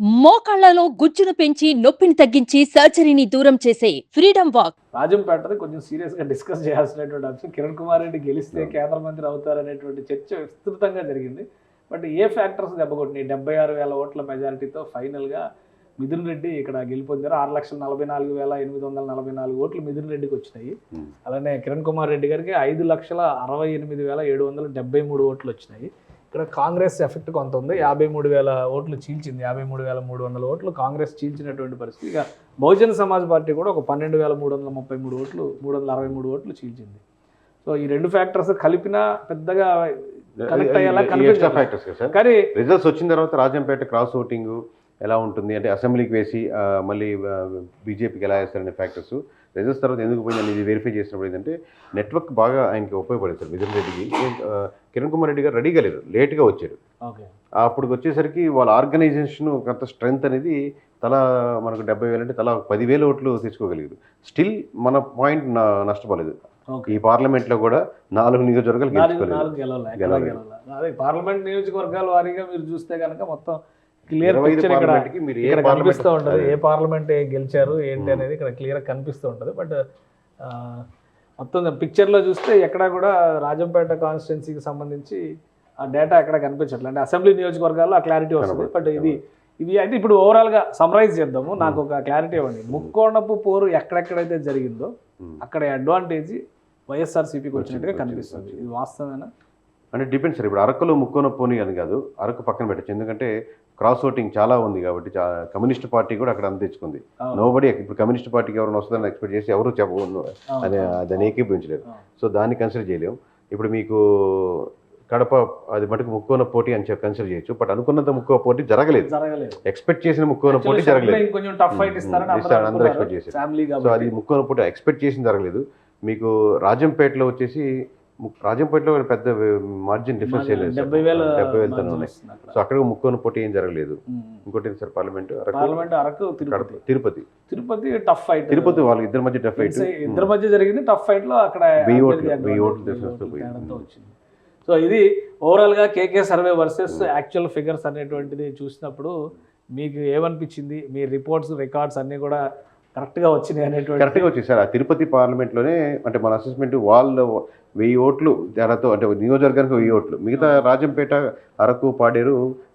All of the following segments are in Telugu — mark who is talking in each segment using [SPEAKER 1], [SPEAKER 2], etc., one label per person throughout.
[SPEAKER 1] మోకాళ్లలో గుజ్జును పెంచి నొప్పిని తగ్గించి సర్జరీని దూరం చేసే ఫ్రీడమ్ వాక్.
[SPEAKER 2] రాజంపేటది కొంచెం సీరియస్గా డిస్కస్ చేయాల్సినటువంటి అంశం. కిరణ్ కుమార్ రెడ్డి గెలిస్తే కేంద్ర మంత్రి అవుతారనేటువంటి చర్చ విస్తృతంగా జరిగింది. But A factors దెబ్బకొట్టినాయి? 76,000 ఓట్ల మెజారిటీతో ఫైనల్గా మిథున్ రెడ్డి ఇక్కడ గెలుపొందారు. 6,44,844 ఓట్లు మిథున్ రెడ్డికి వచ్చినాయి. అలానే కిరణ్ కుమార్ రెడ్డి గారికి 5,68,773 ఓట్లు వచ్చినాయి. ఇక్కడ కాంగ్రెస్ ఎఫెక్ట్ కొంత ఉంది. 53,000 ఓట్లు చీల్చింది. 53,300 ఓట్లు కాంగ్రెస్ చీల్చినటువంటి పరిస్థితి. ఇక బహుజన సమాజ్ పార్టీ కూడా ఒక 12,333 ఓట్లు 363 ఓట్లు చీల్చింది. సో ఈ రెండు ఫ్యాక్టర్స్ కలిపినా పెద్దగా కనెక్ట్ అయ్యేలా కనిపించదు.
[SPEAKER 3] కానీ రిజల్ట్స్ వచ్చిన తర్వాత రాజంపేట క్రాస్ ఓటింగ్ ఎలా ఉంటుంది అంటే అసెంబ్లీకి వేసి మళ్ళీ బీజేపీకి ఎలా వేస్తారనే ఫ్యాక్టర్స్ రిజల్ట్స్ తర్వాత ఎందుకు పోయిందని ఇది వెరిఫై చేసినప్పుడు ఏంటంటే నెట్వర్క్ బాగా ఆయనకి ఉపయోగపడింది సార్. మిథున్ రెడ్డికి కిరణ్ కుమార్ రెడ్డి గారు రెడీగా లేరు, లేట్గా వచ్చారు. అప్పుడు వచ్చేసరికి వాళ్ళ ఆర్గనైజేషన్ కొంత స్ట్రెంగ్త్ అనేది మనకు 70,000 అంటే తలా 10,000 ఓట్లు తెచ్చుకోగలిగారు. స్టిల్ మన పాయింట్ నష్టపోలేదు. ఈ పార్లమెంట్లో కూడా 4 నియోజకవర్గాలు
[SPEAKER 2] గెలవలేదు. పార్లమెంట్ నియోజకవర్గాల వారీగా మీరు చూస్తే కనుక మొత్తం క్లియర్ పిక్చర్ ఇక్కడ కనిపిస్తూ ఉంటుంది. ఏ పార్లమెంట్ గెలిచారు ఏంటి అనేది ఇక్కడ క్లియర్గా కనిపిస్తూ ఉంటుంది. బట్ మొత్తం పిక్చర్లో చూస్తే ఎక్కడా కూడా రాజంపేట కాన్స్టిట్యున్సీకి సంబంధించి ఆ డేటా ఎక్కడ కనిపించట్లేదు. అంటే అసెంబ్లీ నియోజకవర్గాల్లో ఆ క్లారిటీ వస్తుంది. బట్ ఇది అయితే ఇప్పుడు ఓవరాల్గా సమ్మరైజ్ చేద్దాము. నాకు ఒక క్లారిటీ ఇవ్వండి. ముక్కోణపు పోరు ఎక్కడెక్కడైతే జరిగిందో అక్కడ అడ్వాంటేజ్ వైఎస్ఆర్సీపీకి వచ్చినట్టుగా కనిపిస్తుంది. ఇది వాస్తవేనా?
[SPEAKER 3] అంటే డిపెండ్స్ సార్. ఇప్పుడు అరకులో ముక్కోనపోని అని కాదు, అరకు పక్కన పెట్టచ్చు. ఎందుకంటే క్రాస్ ఓటింగ్ చాలా ఉంది కాబట్టి కమ్యూనిస్ట్ పార్టీ కూడా అక్కడ తెచ్చుకుంది. నోబడి ఇప్పుడు కమ్యూనిస్ట్ పార్టీకి ఎవరైనా వస్తుందని ఎక్స్పెక్ట్ చేసి ఎవరు దాన్ని ఏకీభవించలేరు. సో దాన్ని కన్సిడర్ చేయలేము. ఇప్పుడు మీకు కడప అది మటుకు ముక్కోన పోటీ అని చెప్పి కన్సిడర్ చేయొచ్చు. బట్ అనుకున్నంత ముక్కో పోటీ జరగలేదు. ఎక్స్పెక్ట్ చేసిన ముక్కోన పోటీ జరగలేదు. అందరూ ఎక్స్పెక్ట్ చేశారు. సో అది ముక్కోన పోటీ ఎక్స్పెక్ట్ చేసిన జరగలేదు. మీకు రాజంపేటలో వచ్చేసి రాజంపేటలో పెద్ద మార్జిన్ డిఫరెన్స్ చేయలేదు, 70,000 ఉన్నాయి. సో అక్కడ ముక్కోన పోటీ ఏం జరగలేదు. ఇంకోటి sir parliament
[SPEAKER 2] Araku
[SPEAKER 3] Tirupati
[SPEAKER 2] tough fight.
[SPEAKER 3] Tirupati వాళ్ళు ఇద్దరి మధ్య టఫ్ ఫైట్,
[SPEAKER 2] ఇద్దరి మధ్య జరిగింది. టఫ్ ఫైట్ లో అక్కడ
[SPEAKER 3] 1000 ఓట్లు
[SPEAKER 2] వచ్చింది. సో ఇది ఓవరాల్ గా KK survey versus actual figures అనేటువంటిది చూసినప్పుడు మీకు ఏమనిపించింది? మీ రిపోర్ట్స్ రికార్డ్స్ అన్ని కూడా కరెక్ట్గా వచ్చినాయి అనేటువంటి?
[SPEAKER 3] కరెక్ట్గా వచ్చాయి సార్. ఆ తిరుపతి పార్లమెంట్లోనే అంటే మన అసెస్మెంట్ వాళ్ళు 1000 ఓట్లు తేడాతో, అంటే నియోజకవర్గానికి 1000 ఓట్లు. మిగతా రాజంపేట, అరకు, పాడేరు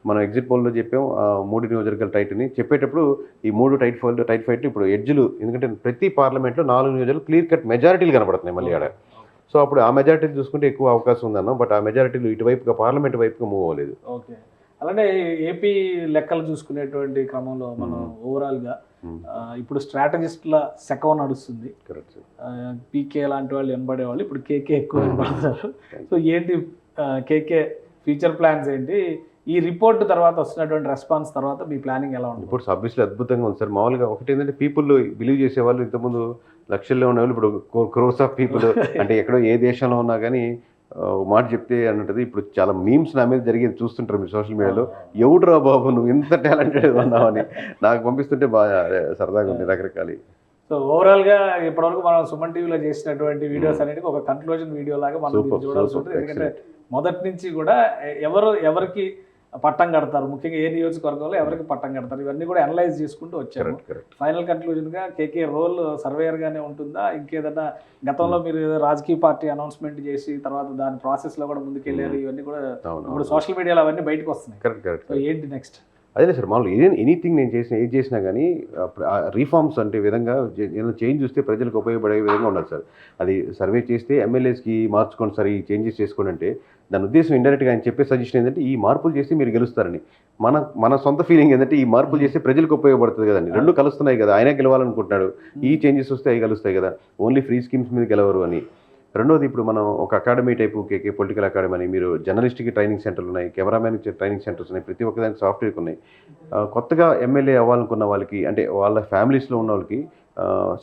[SPEAKER 3] మనం ఎగ్జిట్ పోల్లో చెప్పాం 3 నియోజకవర్గాల టైట్ని చెప్పేటప్పుడు ఈ 3 టైట్ ఫైట్ ఇప్పుడు ఎడ్జ్లు. ఎందుకంటే ప్రతి పార్లమెంట్లో 4 నియోజకవర్గాలు క్లియర్ కట్ మెజారిటీలు కనబడుతున్నాయి మళ్ళీ ఆడ. సో అప్పుడు ఆ మెజారిటీలు చూసుకుంటే ఎక్కువ అవకాశం ఉందన్నాం. బట్ ఆ మెజారిటీలు ఇటువైపుగా పార్లమెంట్ వైపుగా మూవ్ అవ్వలేదు.
[SPEAKER 2] ఓకే. అలానే ఏపీ లెక్కలు చూసుకునేటువంటి క్రమంలో మనం ఓవరాల్గా ఇప్పుడు స్ట్రాటజిస్ట్ల శకం నడుస్తుంది. పీకే లాంటి వాళ్ళు వెనబడే వాళ్ళు ఇప్పుడు కేకే ఎక్కువ వెనబడతారు. సో ఏంటి కేకే ఫ్యూచర్ ప్లాన్స్ ఏంటి? ఈ రిపోర్ట్ తర్వాత వస్తున్నటువంటి రెస్పాన్స్ తర్వాత మీ ప్లానింగ్ ఎలా ఉంటుంది?
[SPEAKER 3] రిపోర్ట్స్ ఆబ్వియస్లీ అద్భుతంగా ఉంది సార్. మామూలుగా ఒకటి ఏంటంటే పీపుల్ బిలీవ్ చేసేవాళ్ళు ఇంతకుముందు లక్షల్లో ఉండేవాళ్ళు ఇప్పుడు క్రోర్స్ ఆఫ్ పీపుల్ అంటే ఎక్కడో ఏ దేశంలో ఉన్నా కానీ మాట చెప్తే అన్నది ఇప్పుడు చాలా మీమ్స్ నా మీద జరిగేది చూస్తుంటారు మీరు సోషల్ మీడియాలో. ఎవడురా బాబు నువ్వు ఇంత టాలెంటెడ్ ఉన్నావని నాకు పంపిస్తుంటే బాగా సరదాగా ఉంది రకరకాల.
[SPEAKER 2] సో ఓవరాల్గా ఇప్పటివరకు మనం సుమన్ టీవీలో చేసినటువంటి వీడియోస్ అనేది ఒక కన్క్లూజన్ వీడియో లాగా మనం చూడాల్సి ఉంటుంది. ఎందుకంటే మొదటి నుంచి కూడా ఎవరికి పట్టం కడతారు, ముఖ్యంగా ఏ నియోజకవర్గంలో ఎవరికి పట్టం కడతారు, ఇవన్నీ కూడా అనలైజ్ చేసుకుంటూ వచ్చారు. ఫైనల్ కన్క్లూజన్గా కేకే రోల్ సర్వేయర్గానే ఉంటుందా? ఇంకేదన్నా గతంలో మీరు రాజకీయ పార్టీ అనౌన్స్మెంట్ చేసి తర్వాత దాని ప్రాసెస్లో కూడా ముందుకెళ్ళారు, ఇవన్నీ కూడా ఇప్పుడు సోషల్ మీడియాలో అవన్నీ బయటకు వస్తున్నాయి. సో ఏంటి నెక్స్ట్?
[SPEAKER 3] అదే సార్ మామూలు ఎనీథింగ్ నేను ఏది చేసినా కానీ రీఫార్మ్స్ అంటే విధంగా ఏదైనా చేంజ్ చూస్తే ప్రజలకు ఉపయోగపడే విధంగా ఉండాలి సార్. అది సర్వే చేస్తే ఎమ్మెల్యేస్కి మార్చుకోండి సార్, ఈ చేంజెస్ చేసుకోండి అంటే దాని ఉద్దేశం ఇండైరెక్ట్గా ఆయన చెప్పే సజెషన్ ఏంటంటే ఈ మార్పులు చేస్తే మీరు గెలుస్తారని. మన సొంత ఫీలింగ్ ఏంటంటే ఈ మార్పులు చేస్తే ప్రజలకు ఉపయోగపడుతుంది కదండి. రెండు కలుస్తున్నాయి కదా, ఆయన గెలవాలనుకుంటున్నాడు, ఈ చేంజెస్ వస్తే అవి కలుస్తాయి కదా, ఓన్లీ ఫ్రీ స్కీమ్స్ మీద గెలవరు అని. రెండోది ఇప్పుడు మనం ఒక అకాడమీ టైపు కేకే పొలిటికల్ అకాడమీ అని, మీరు జర్నలిస్ట్కి ట్రైనింగ్ సెంటర్లు ఉన్నాయి, కెమెరామెన్కి ట్రైనింగ్ సెంటర్స్ ఉన్నాయి, ప్రతి ఒక్కదానికి సాఫ్ట్వేర్ ఉన్నాయి. కొత్తగా ఎమ్మెల్యే అవ్వాలనుకున్న వాళ్ళకి అంటే వాళ్ళ ఫ్యామిలీస్లో ఉన్న వాళ్ళకి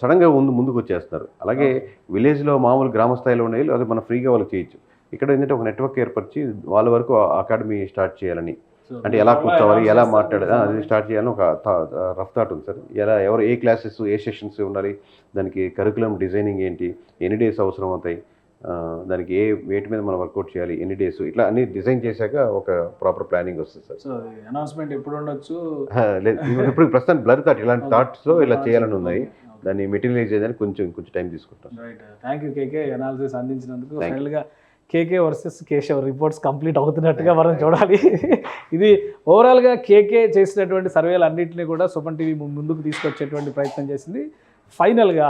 [SPEAKER 3] సడన్గా ముందుకు వచ్చేస్తారు. అలాగే విలేజ్లో మామూలు గ్రామ స్థాయిలో ఉండే అది మనం ఫ్రీగా వాళ్ళకి చేయొచ్చు. ఇక్కడ ఏంటంటే ఒక నెట్వర్క్ ఏర్పరిచి వాళ్ళ వరకు అకాడమీ స్టార్ట్ చేయాలని, అంటే ఎలా కూర్చోవాలి, ఎలా మాట్లాడాలి అది స్టార్ట్ చేయాలని ఒక రఫ్ థాట్ ఉంది సార్. ఎవరు ఏ క్లాసెస్ ఏ సెషన్స్ ఉండాలి, దానికి కరికులం డిజైనింగ్ ఏంటి, ఎన్ని డేస్ అవసరం అవుతాయి, దానికి ఏ వేటి మీద మనం వర్కౌట్ చేయాలి, ఎన్ని డేస్, ఇట్లా అన్ని డిజైన్ చేశాక ఒక ప్రాపర్ ప్లానింగ్ వస్తుంది సార్.
[SPEAKER 2] సో అనౌన్స్మెంట్ ఎప్పుడు ఉండొచ్చు?
[SPEAKER 3] లేదు, ఇప్పుడు ప్రస్తుతం బ్లర్ థాట్, ఇలాంటి థాట్స్లో ఇలా చేయాలని ఉన్నాయి. దాన్ని మెటీరియలైజ్ చేయడానికి కొంచెం టైం తీసుకుంటాం.
[SPEAKER 2] Right, thank you KK analysis అందించినందుకు. ఫైనల్గా KK versus Keshav reports complete అవుతున్నట్టుగా మనం చూడాలి. ఇది ఓవరాల్గా కేకే చేసినటువంటి సర్వేలు అన్నింటినీ కూడా సుమన్ టీవీ ముందుకు తీసుకొచ్చేటువంటి ప్రయత్నం చేసింది. ఫైనల్గా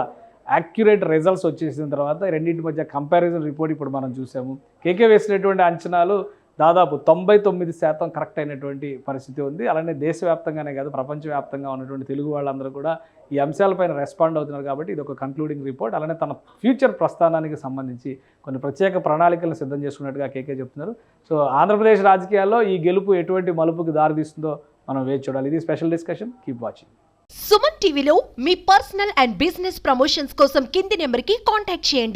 [SPEAKER 2] యాక్యురేట్ రిజల్ట్స్ వచ్చేసిన తర్వాత రెండింటి మధ్య కంపారిజన్ రిపోర్ట్ ఇప్పుడు మనం చూసాము. కేకే వేసినటువంటి అంచనాలు దాదాపు 99% కరెక్ట్ అయినటువంటి పరిస్థితి ఉంది. అలానే దేశవ్యాప్తంగానే కాదు, ప్రపంచవ్యాప్తంగా ఉన్నటువంటి తెలుగు వాళ్ళందరూ కూడా ఈ అంశాలపైన రెస్పాండ్ అవుతున్నారు. కాబట్టి ఇది ఒక కంక్లూడింగ్ రిపోర్ట్. అలానే తన ఫ్యూచర్ ప్రస్థానానికి సంబంధించి కొన్ని ప్రత్యేక ప్రణాళికలను సిద్ధం చేసుకున్నట్టుగా కేకే చెప్తున్నారు. సో ఆంధ్రప్రదేశ్ రాజకీయాల్లో ఈ గెలుపు ఎటువంటి మలుపుకి దారితీస్తుందో మనం వేచి చూడాలి. ఇది special discussion. Keep watching.
[SPEAKER 4] Suman టీవీలో మీ పర్సనల్ అండ్ బిజినెస్ ప్రమోషన్స్ కోసం కింది నెంబర్కి కాంటాక్ట్ చేయండి.